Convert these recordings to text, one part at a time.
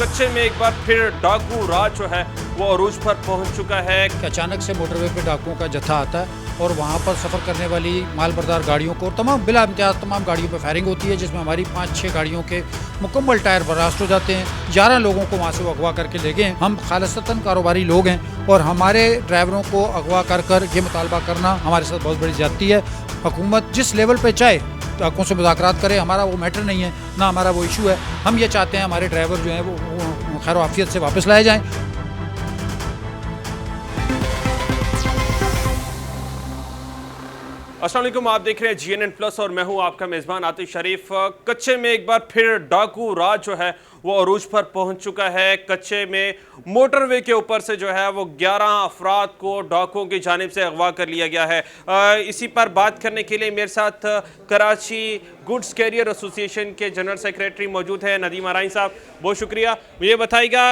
कच्चे में एक बार फिर डाकू राज जो है वो अरूज पर पहुंच चुका है। कि अचानक से मोटरवे पे डाकुओं का जत्था आता है और वहाँ पर सफ़र करने वाली माल बरदार गाड़ियों को तमाम बिला इम्तियाज़ तमाम गाड़ियों पर फायरिंग होती है, जिसमें हमारी 5-6 गाड़ियों के मुकम्मल टायर बर्बाद हो जाते हैं। 11 लोगों को वहाँ से वो अगवा करके ले गए। हम खालिसतन कारोबारी लोग हैं और हमारे ड्राइवरों को अगवा कर ये मुतालबा करना हमारे साथ बहुत बड़ी ज़्यादती है। हुकूमत जिस लेवल पर चाहे डाकुओं से मुज़ाकरात करे, हमारा वो मैटर नहीं है, ना हमारा वो इशू है। हम ये चाहते हैं हमारे ड्राइवर जो हैं वो खैर आफियत से वापस लाए जाएँ। अस्सलाम वालेकुम, आप देख रहे हैं GNN प्लस और मैं हूं आपका मेज़बान आतिश शरीफ। कच्चे में एक बार फिर डाकू राज जो है वो अरूज पर पहुंच चुका है। कच्चे में मोटरवे के ऊपर से जो है वो 11 अफराद को डाकुओं की जानिब से अगवा कर लिया गया है। इसी पर बात करने के लिए मेरे साथ कराची गुड्स कैरियर एसोसिएशन के जनरल सेक्रेटरी मौजूद हैं नदीम आराइन साहब, बहुत शुक्रिया। मुझे बताइएगा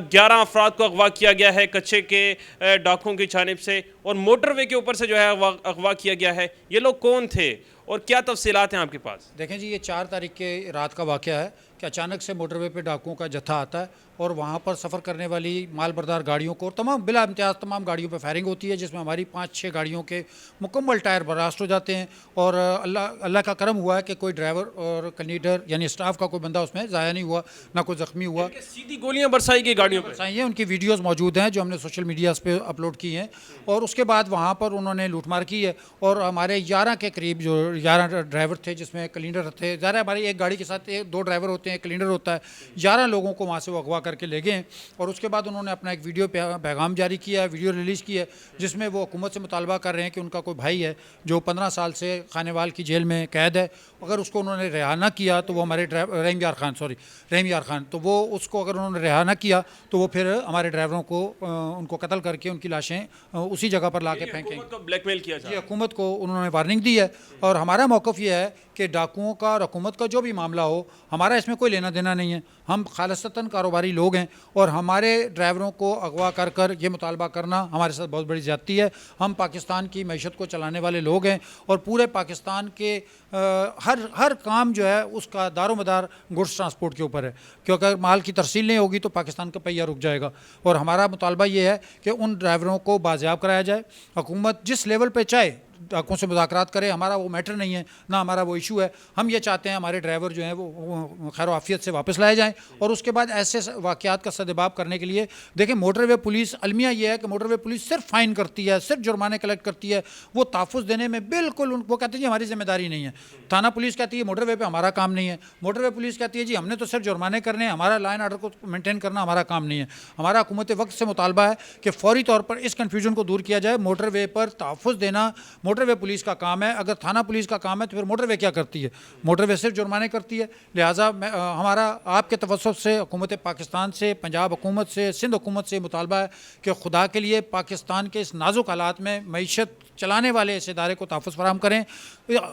11 अफराद को अगवा किया गया है कच्चे के डाकुओं की जानिब से और मोटरवे के ऊपर से जो है अगवा किया गया है। ये लोग कौन थे और क्या तफसीलात हैं आपके पास? देखें जी, ये 4 तारीख के रात का वाक़या है कि अचानक से मोटरवे पे डाकुओं का जत्था आता है और वहाँ पर सफ़र करने वाली माल बरदार गाड़ियों को तमाम बिला इम्तियाज़ तमाम गाड़ियों पर फायरिंग होती है, जिसमें हमारी 5-6 गाड़ियों के मुकम्मल टायर बर्बाद हो जाते हैं। और अल्लाह का करम हुआ है कि कोई ड्राइवर और कंडक्टर यानी स्टाफ का कोई बंदा उसमें ज़ाया नहीं हुआ, ना कोई ज़ख्मी हुआ। सीधी गोलियां बरसाई गई गाड़ियों पर? बरसाई हैं, उनकी वीडियोज़ मौजूद हैं जो हमने सोशल मीडिया पे अपलोड की हैं। और उसके बाद वहाँ पर उन्होंने लूटमार की है और हमारे 11 के करीब जो 11 ड्राइवर थे, जिसमें क्लीनर थे। ज़ाहिर है हमारी एक गाड़ी के साथ 2 ड्राइवर होते हैं, क्लीनर होता है। 11 लोगों को वहाँ से वो अगवा करके ले गए और उसके बाद उन्होंने अपना एक वीडियो पैगाम जारी किया है, वीडियो रिलीज़ की है, जिसमें वो हुकूमत से मुतालबा कर रहे हैं कि उनका कोई भाई है जो 15 साल से खानेवाल की जेल में कैद है, अगर उसको उन्होंने रिहा ना किया तो वो हमारे रहीम यार खान, तो वो उसको अगर उन्होंने रिहा ना किया तो वो फिर हमारे ड्राइवरों को उनको कत्ल करके उनकी लाशें उसी जगह पर ला के फेंकेंगे। हुकूमत को ब्लैकमेल किया जा रहा है। हुकूमत को उन्होंने वार्निंग दी है और हमारा मौक़िफ़ ये है कि डाकुओं का और हुकूमत का जो भी मामला हो, हमारा इसमें कोई लेना देना नहीं है। हम खालिसतन कारोबारी लोग हैं और हमारे ड्राइवरों को अगवा कर ये मुतालबा करना हमारे साथ बहुत बड़ी ज़्यादती है। हम पाकिस्तान की मैशत को चलाने वाले लोग हैं और पूरे पाकिस्तान के हर काम जो है उसका दारोमदार गुड्स ट्रांसपोर्ट के ऊपर है, क्योंकि अगर माल की तरसील नहीं होगी तो पाकिस्तान का पहिया रुक जाएगा। और हमारा मुतालबा ये है कि उन ड्राइवरों को बाजियाब कराया जाए। हुकूमत जिस लेवल पर चाहे डाकुओं से मुज़ाकरात करे, हमारा वो मैटर नहीं है, ना हमारा वो इशू है। हम ये चाहते हैं हमारे ड्राइवर जो हैं वो खैर आफियत से वापस लाए जाएँ और उसके बाद ऐसे वाक़यात का सद्देबाब करने के लिए देखें, मोटरवे पुलिस अलमिया ये है कि मोटरवे पुलिस सिर्फ फ़ाइन करती है, सिर्फ जुर्माने कलेक्ट करती है। वो तहफ़्फ़ुज़ देने में बिल्कुल वो कहती है जी हमारी जिम्मेदारी नहीं है। थाना पुलिस कहती है मोटरवे पर हमारा काम नहीं है। मोटरवे पुलिस कहती है जी हमने तो सिर्फ जुर्माने करने हैं, हमारा लाइन आर्डर को मेनटेन करना हमारा काम नहीं है। हमारा हुकूमत वक्त से मुतालबा है कि फ़ौरी तौर पर इस कन्फ्यूजन को दूर किया जाए। मोटरवे पर तहफ़्फ़ुज़ देना मोटरवे पुलिस का काम है। अगर थाना पुलिस का काम है तो फिर मोटरवे क्या करती है? मोटरवे सिर्फ जुर्माने करती है। लिहाजा हमारा आपके तवज्जुह से हुकूमत पाकिस्तान से, पंजाब हुकूमत से, सिंध हुकूमत से मुतालबा है कि खुदा के लिए पाकिस्तान के इस नाजुक हालात में मईशत चलाने वाले इस इदारे को तहफ़्फ़ुज़ फराहम करें।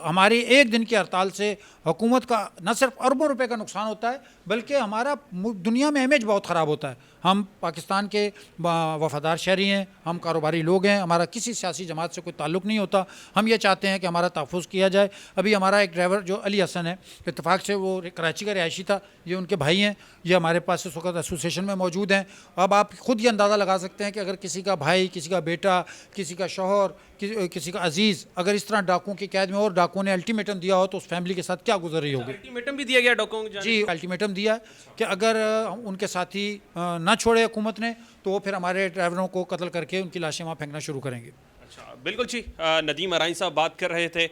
हमारी एक दिन की हड़ताल से हुकूमत का न सिर्फ अरबों रुपए का नुकसान होता है बल्कि हमारा दुनिया में इमेज बहुत ख़राब होता है। हम पाकिस्तान के वफ़ादार शहरी हैं, हम कारोबारी लोग हैं, हमारा किसी सियासी जमात से कोई ताल्लुक़ नहीं होता। हम ये चाहते हैं कि हमारा तहफ़्फ़ुज़ किया जाए। अभी हमारा एक ड्राइवर जो अली हसन है, इत्तेफाक से वो कराची का रिहायशी था, ये उनके भाई हैं, ये हमारे पास इस वक्त एसोसिएशन में मौजूद हैं। अब आप खुद ये अंदाज़ा लगा सकते हैं कि अगर किसी का भाई, किसी का बेटा, किसी का शौहर, किसी का अजीज़ अगर इस तरह डाकुओं की कैद में और डाकुओं ने अल्टीमेटम दिया हो तो उस फैमिली के साथ क्या गुजर रही होगी। अल्टीमेटम भी दिया गया डाकुओं को? जी, अल्टीमेटम दिया कि अगर उनके साथी ना छोड़े हुकूमत ने तो वो फिर हमारे ड्राइवरों को कत्ल करके उनकी लाशें वहाँ फेंकना शुरू करेंगे। अच्छा, बिल्कुल जी। नदीम आराइन साहब बात कर रहे थे।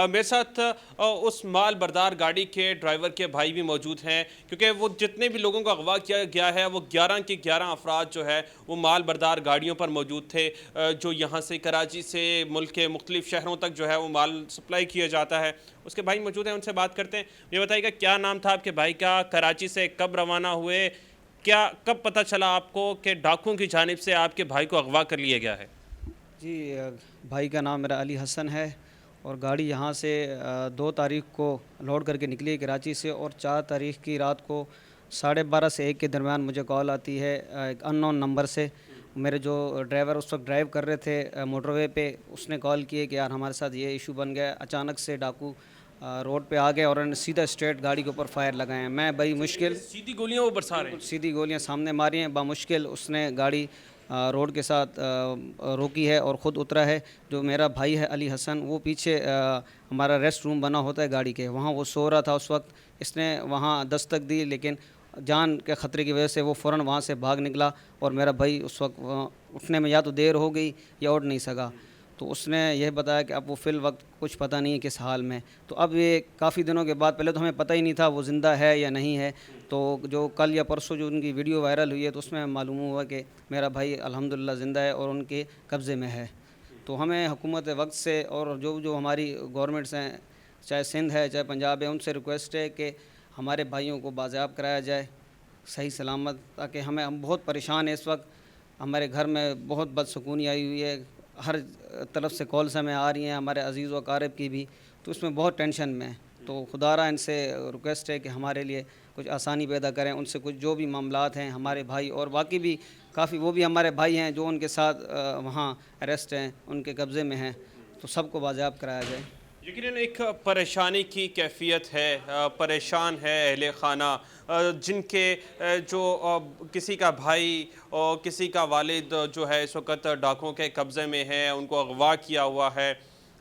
मेरे साथ उस माल बरदार गाड़ी के ड्राइवर के भाई भी मौजूद हैं, क्योंकि वो जितने भी लोगों को अगवा किया गया है वो 11 के 11 अफराद जो है वो माल बरदार गाड़ियों पर मौजूद थे, जो यहाँ से कराची से मुल्क के मुख्तलिफ शहरों तक जो है वो माल सप्लाई किया जाता है। उसके भाई मौजूद हैं, उनसे बात करते हैं। ये बताइएगा क्या नाम था आपके भाई का, कराची से कब रवाना हुए, क्या कब पता चला आपको कि डाकुओं की जानिब से आपके भाई को अगवा कर लिया गया है? जी, भाई का नाम मेरा अली हसन है और गाड़ी यहाँ से 2 तारीख को लोड करके निकली है कराची से और 4 तारीख की रात को 12:30 से 1 के दरमियान मुझे कॉल आती है एक अननोन नंबर से। मेरे जो ड्राइवर उस वक्त ड्राइव कर रहे थे मोटरवे पे, उसने कॉल किए कि यार हमारे साथ ये इशू बन गया, अचानक से डाकू रोड पे आ गए और उन्होंने सीधा स्ट्रेट गाड़ी के ऊपर फायर लगाए हैं। मैं भाई मुश्किल सीधी गोलियां वो बरसा रहे हैं। सीधी गोलियां सामने मारी हैं, बामुश्किल उसने गाड़ी रोड के साथ रोकी है और ख़ुद उतरा है। जो मेरा भाई है अली हसन, वो पीछे हमारा रेस्ट रूम बना होता है गाड़ी के, वहाँ वो सो रहा था उस वक्त। इसने वहाँ दस्तक दी, लेकिन जान के ख़तरे की वजह से वो फ़ौरन वहाँ से भाग निकला और मेरा भाई उस वक्त उठने में या तो देर हो गई या उठ नहीं सका। तो उसने यह बताया कि अब वो फ़िल वक्त कुछ पता नहीं है किस हाल में। तो अब ये काफ़ी दिनों के बाद, पहले तो हमें पता ही नहीं था वो ज़िंदा है या नहीं है। तो जो कल या परसों जो उनकी वीडियो वायरल हुई है, तो उसमें मालूम हुआ कि मेरा भाई अल्हम्दुलिल्लाह ज़िंदा है और उनके कब्ज़े में है। तो हमें हुकूमत वक्त से और जो हमारी गवर्नमेंट्स हैं, चाहे सिंध है चाहे पंजाब है, उनसे रिक्वेस्ट है कि हमारे भाइयों को बाज़याब कराया जाए सही सलामत, ताकि हम बहुत परेशान हैं इस वक्त। हमारे घर में बहुत बदसुकूनी आई हुई है, हर तरफ से कॉल्स हमें आ रही हैं, हमारे अजीज़ व अकारिब की भी, तो उसमें बहुत टेंशन में है। तो खुदारा इनसे रिक्वेस्ट है कि हमारे लिए कुछ आसानी पैदा करें, उनसे कुछ जो भी मामलात हैं हमारे भाई, और बाकी भी काफ़ी वो भी हमारे भाई हैं जो उनके साथ वहाँ अरेस्ट हैं, उनके कब्ज़े में हैं, तो सबको बाज़याब कराया जाए। यकीनन एक परेशानी की कैफियत है, परेशान है अहले खाना, जिनके जो किसी का भाई और किसी का वालिद जो है इस वक्त डाकुओं के कब्ज़े में है, उनको अगवा किया हुआ है।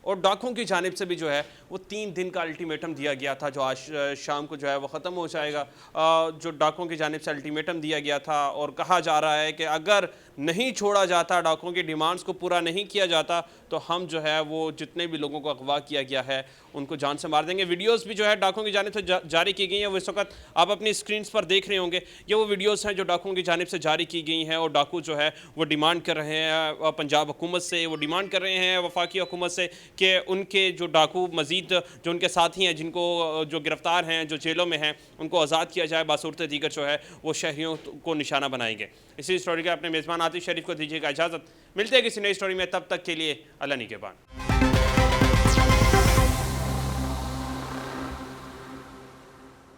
और डाकुओं की जानिब से भी जो है वो 3 दिन का अल्टीमेटम दिया गया था, जो आज शाम को जो है वो ख़त्म हो जाएगा। जो डाकुओं की जानिब से अल्टीमेटम दिया गया था और कहा जा रहा है कि अगर नहीं छोड़ा जाता, डाकुओं की डिमांड्स को पूरा नहीं किया जाता, तो हम जो है वो जितने भी लोगों को अगवा किया गया है उनको जान से मार देंगे। वीडियोस भी जो है डाकुओं की जानिब से जारी की गई हैं, वो इस वक्त आप अपनी स्क्रीन पर देख रहे होंगे। ये वो वीडियोस हैं जो डाकुओं की जानिब से जारी की गई हैं, और डाकू जो है वो डिमांड कर रहे हैं पंजाब हुकूमत से, वो डिमांड कर रहे हैं वफाकी हुकूमत से कि उनके जो डाकू मज़ीद जो उनके साथी हैं, जिनको जो गिरफ़्तार हैं, जो जेलों में हैं, उनको आज़ाद किया जाए। बासूरत दीगर जो है वो शहरियों को निशाना बनाएंगे। इसी स्टोरी के अपने मेज़बान आतिश शरीफ को दीजिएगा इजाज़त। मिलते हैं किसी नई स्टोरी में, तब तक के लिए अल्लाह निगहबान।